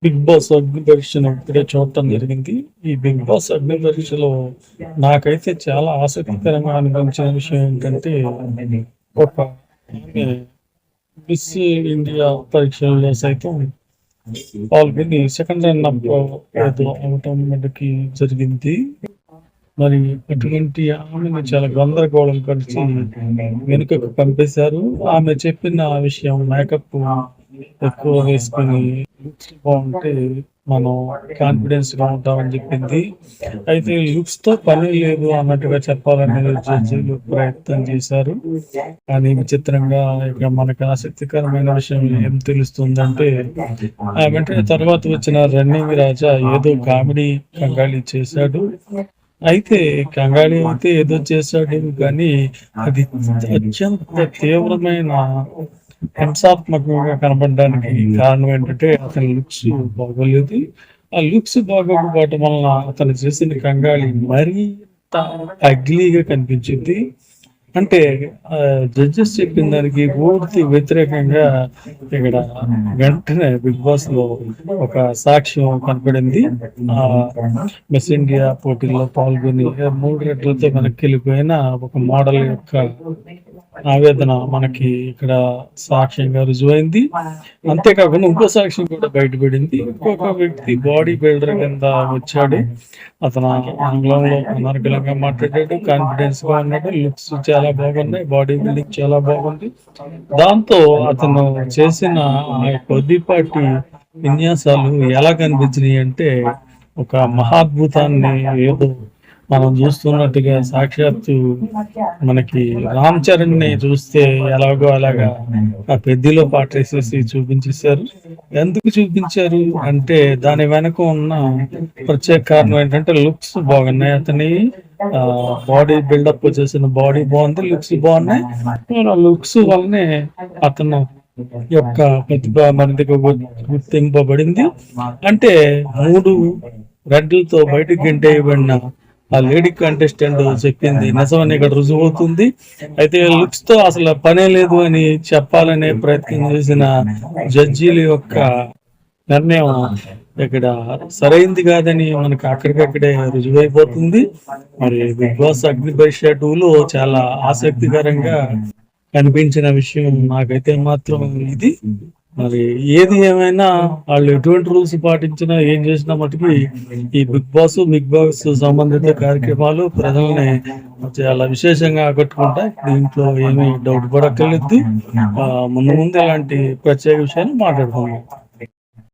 Big boss అగ్ని పరీక్షను ఇప్పుడే చూడటం జరిగింది. ఈ బిగ్ బాస్ అగ్ని పరీక్షలో నాకైతే చాలా ఆసక్తికరంగా అనిపించిన విషయం ఏంటంటే, ఒక ఆమె మిస్ ఇండియా పరీక్షల్లో సైతం పాల్గొని సెకండ్ రన్నప్ ఏదో అవటం మనకి జరిగింది. మరి అటువంటి ఆమెను చాలా గందరగోళం పరిచి వెనుకకు పంపేశారు. ఆమె చెప్పిన విషయం మేకప్ ఎక్కువ వేసుకొని లుక్స్ బాగుంటే మనం కాన్ఫిడెన్స్ గా ఉంటామని చెప్పింది. అయితే లుక్స్ తో పని లేదు అన్నట్టుగా చెప్పాలని జడ్జిలు ప్రయత్నం చేశారు. కానీ విచిత్రంగా ఇక మనకు ఆసక్తికరమైన విషయం ఏం తెలుస్తుందంటే, వెంటనే తర్వాత వచ్చిన రన్నింగ్ రాజా ఏదో కామెడీ కంగాళి చేశాడు. అయితే కంగాళి అయితే ఏదో చేశాడు, కానీ అది అత్యంత తీవ్రమైన హింసాత్మకంగా కనబడడానికి కారణం ఏంటంటే అతని లుక్స్ బాగోలేదు. ఆ లుక్స్ బాగోకపోవటం వలన అతను చేసిన కంగాళి మరింత అగ్లీగా కనిపించింది. అంటే జడ్జెస్ చెప్పిన దానికి పూర్తి వ్యతిరేకంగా ఇక్కడ వెంటనే బిగ్ బాస్ లో ఒక సాక్ష్యం కనపడింది. ఆ మిస్ ఇండియా పోటీల్లో పాల్గొని 3 రెట్లతో వెనక్కి వెళ్ళిపోయిన ఒక మోడల్ యొక్క ఆవేదన మనకి ఇక్కడ సాక్ష్యంగా రుజువైంది. అంతేకాకుండా ఇంకో సాక్ష్యం కూడా బయటపడింది. ఇంకొక వ్యక్తి బాడీ బిల్డర్ కింద వచ్చాడు. అతను ఆంగ్లంలో అనర్గళంగా మాట్లాడాడు, కాన్ఫిడెన్స్ గా ఉన్నాడు, లుక్స్ చాలా బాగున్నాయి, బాడీ బిల్డింగ్ చాలా బాగుంది. దాంతో అతను చేసిన కొద్దిపాటి విన్యాసాలు ఎలా కనిపించినాయి అంటే, ఒక మహాద్భుతాన్ని ఏదో మనం చూస్తున్నట్టుగా సాక్షాత్తు మనకి రామ్ చరణ్ ని చూస్తే ఎలాగో అలాగా ఆ పెద్దిలో పాటేసేసి చూపించేశారు. ఎందుకు చూపించారు అంటే దాని వెనక ఉన్న ప్రత్యేక కారణం ఏంటంటే లుక్స్ బాగున్నాయి. అతని బాడీ బిల్డప్ చేసిన బాడీ బాగుంది, లుక్స్ బాగున్నాయి. లుక్స్ వల్లనే అతను యొక్క ప్రతిభ మనదిగా గుర్తింపబడింది. అంటే 3 రెడ్లతో బయటకు గెంటేయబడిన ఆ లేడీ కంటెస్టెంట్ చెప్పింది నిజమని ఇక్కడ రుజువు అవుతుంది. అయితే లుక్స్ తో అసలు పనే లేదు అని చెప్పాలనే ప్రయత్నం చేసిన జడ్జీల యొక్క నిర్ణయం ఇక్కడ సరైంది కాదని మనకు అక్కడికక్కడే రుజువైపోతుంది. మరి బిగ్ బాస్ అగ్ని పరీక్ష 2లో చాలా ఆసక్తికరంగా కనిపించిన విషయం నాకైతే మాత్రం ఇది. మరి ఏది ఏమైనా వాళ్ళు ఎటువంటి రూల్స్ పాటించినా ఏం చేసినా మటుకి ఈ బిగ్ బాస్ సంబంధిత కార్యక్రమాలు ప్రజల్ని చాలా విశేషంగా ఆకట్టుకుంటాయి. దీంట్లో ఏమీ డౌట్ పడక్కర్లేదు. ముందు ఇలాంటి ప్రత్యేక విషయాలు మాట్లాడుకుందాం.